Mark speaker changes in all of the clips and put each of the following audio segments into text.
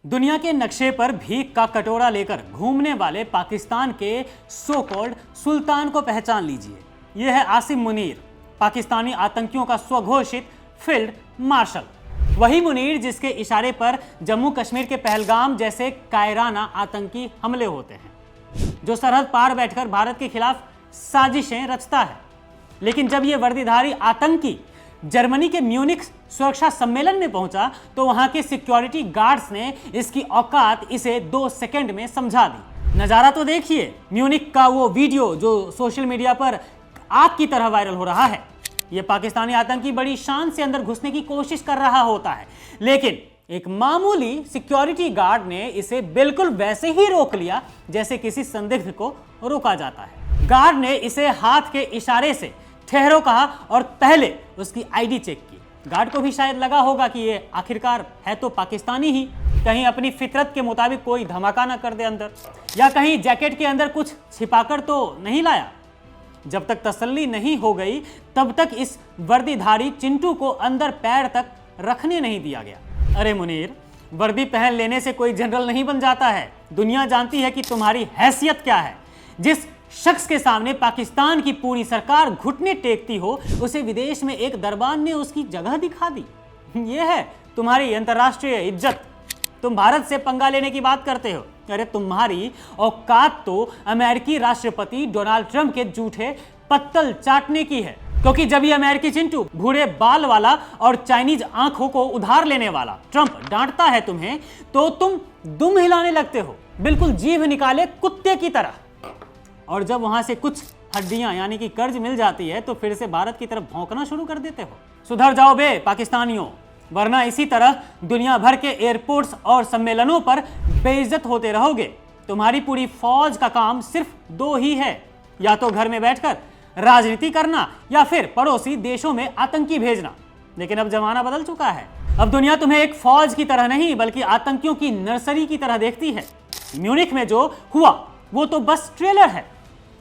Speaker 1: दुनिया के नक्शे पर भीख का कटोरा लेकर घूमने वाले पाकिस्तान के सो कॉल्ड सुल्तान को पहचान लीजिए। यह है आसिम मुनीर, पाकिस्तानी आतंकियों का स्वघोषित फील्ड मार्शल। वही मुनीर जिसके इशारे पर जम्मू कश्मीर के पहलगाम जैसे कायराना आतंकी हमले होते हैं, जो सरहद पार बैठकर भारत के खिलाफ साजिशें रचता है। लेकिन जब यह वर्दीधारी आतंकी जर्मनी के म्यूनिख सुरक्षा सम्मेलन में पहुंचा तो वहां के सिक्योरिटी गार्ड्स ने इसकी औकात इसे 2 सेकंड में समझा दी। नजारा तो देखिए, म्यूनिख का वो वीडियो जो सोशल मीडिया पर आग की तरह वायरल हो रहा है। यह पाकिस्तानी आतंकी बड़ी शान से अंदर घुसने की कोशिश कर रहा होता है, लेकिन एक मामूली सिक्योरिटी गार्ड ने इसे बिल्कुल वैसे ही रोक लिया जैसे किसी संदिग्ध को रोका जाता है। गार्ड ने इसे हाथ के इशारे से ठहरो कहा और पहले उसकी आईडी चेक की। गार्ड को भी शायद लगा होगा कि ये आखिरकार है तो पाकिस्तानी ही, कहीं अपनी फितरत के मुताबिक कोई धमाका ना कर दे अंदर, या कहीं जैकेट के अंदर कुछ छिपाकर तो नहीं लाया। जब तक तसल्ली नहीं हो गई तब तक इस वर्दीधारी चिंटू को अंदर पैर तक रखने नहीं दिया गया। अरे मुनीर, वर्दी पहन लेने से कोई जनरल नहीं बन जाता है। दुनिया जानती है कि तुम्हारी हैसियत क्या है। जिस शख्स के सामने पाकिस्तान की पूरी सरकार घुटने टेकती हो, उसे विदेश में एक दरबान ने उसकी जगह दिखा दी। यह है तुम्हारी अंतर्राष्ट्रीय इज्जत। तुम भारत से पंगा लेने की बात करते हो। अरे तुम्हारी औकात तो अमेरिकी राष्ट्रपति डोनाल्ड ट्रंप के जूठे पत्तल चाटने की है, क्योंकि जब ये अमेरिकी चिंटू भूरे बाल वाला और चाइनीज आंखों को उधार लेने वाला ट्रंप डांटता है तुम्हें, तो तुम दुम हिलाने लगते हो, बिल्कुल जीभ निकाले कुत्ते की तरह। और जब वहां से कुछ हड्डियां यानी कि कर्ज मिल जाती है तो फिर से भारत की तरफ भौंकना शुरू कर देते हो। सुधर जाओ बे पाकिस्तानियों, वरना इसी तरह दुनिया भर के एयरपोर्ट्स और सम्मेलनों पर बेइज्जत होते रहोगे। तुम्हारी पूरी फौज का काम सिर्फ 2 ही है, या तो घर में बैठकर राजनीति करना या फिर पड़ोसी देशों में आतंकी भेजना। लेकिन अब जमाना बदल चुका है। अब दुनिया तुम्हें एक फौज की तरह नहीं बल्कि आतंकियों की नर्सरी की तरह देखती है। म्यूनिख में जो हुआ वो तो बस ट्रेलर है,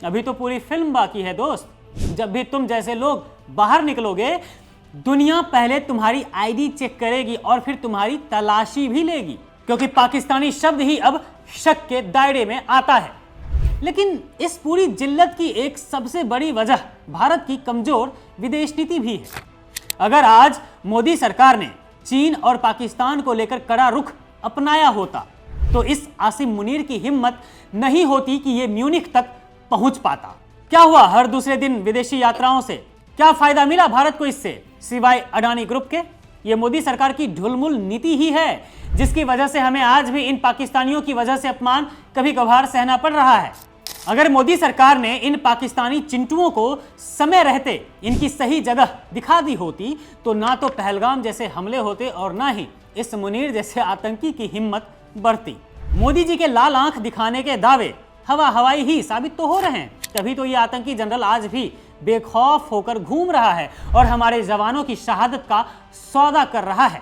Speaker 1: अभी तो पूरी फिल्म बाकी है दोस्त। जब भी तुम जैसे लोग बाहर निकलोगे, दुनिया पहले तुम्हारी आईडी चेक करेगी और फिर तुम्हारी तलाशी भी लेगी, क्योंकि पाकिस्तानी शब्द ही अब शक के दायरे में आता है। लेकिन इस पूरी जिल्लत की एक सबसे बड़ी वजह भारत की कमजोर विदेश नीति भी है। अगर आज मोदी सरकार ने चीन और पाकिस्तान को लेकर कड़ा रुख अपनाया होता तो इस आसिम मुनीर की हिम्मत नहीं होती कि यह म्यूनिख तक पहुंच पाता। क्या हुआ हर दूसरे दिन विदेशी यात्राओं से? क्या फायदा मिला भारत को इससे, सिवाय अडानी ग्रुप के? यह मोदी सरकार की ढुलमुल नीति ही है जिसकी वजह से हमें आज भी इन पाकिस्तानियों की वजह से अपमान कभी कभार सहना पड़ रहा है। अगर मोदी सरकार ने इन पाकिस्तानी चिंटुओं को समय रहते इनकी सही जगह दिखा दी होती तो ना तो पहलगाम जैसे हमले होते और ना ही इस मुनीर जैसे आतंकी की हिम्मत बढ़ती। मोदी जी के लाल आंख दिखाने के दावे हवाई ही साबित तो हो रहे हैं, तभी तो ये आतंकी जनरल आज भी बेखौफ होकर घूम रहा है और हमारे जवानों की शहादत का सौदा कर रहा है।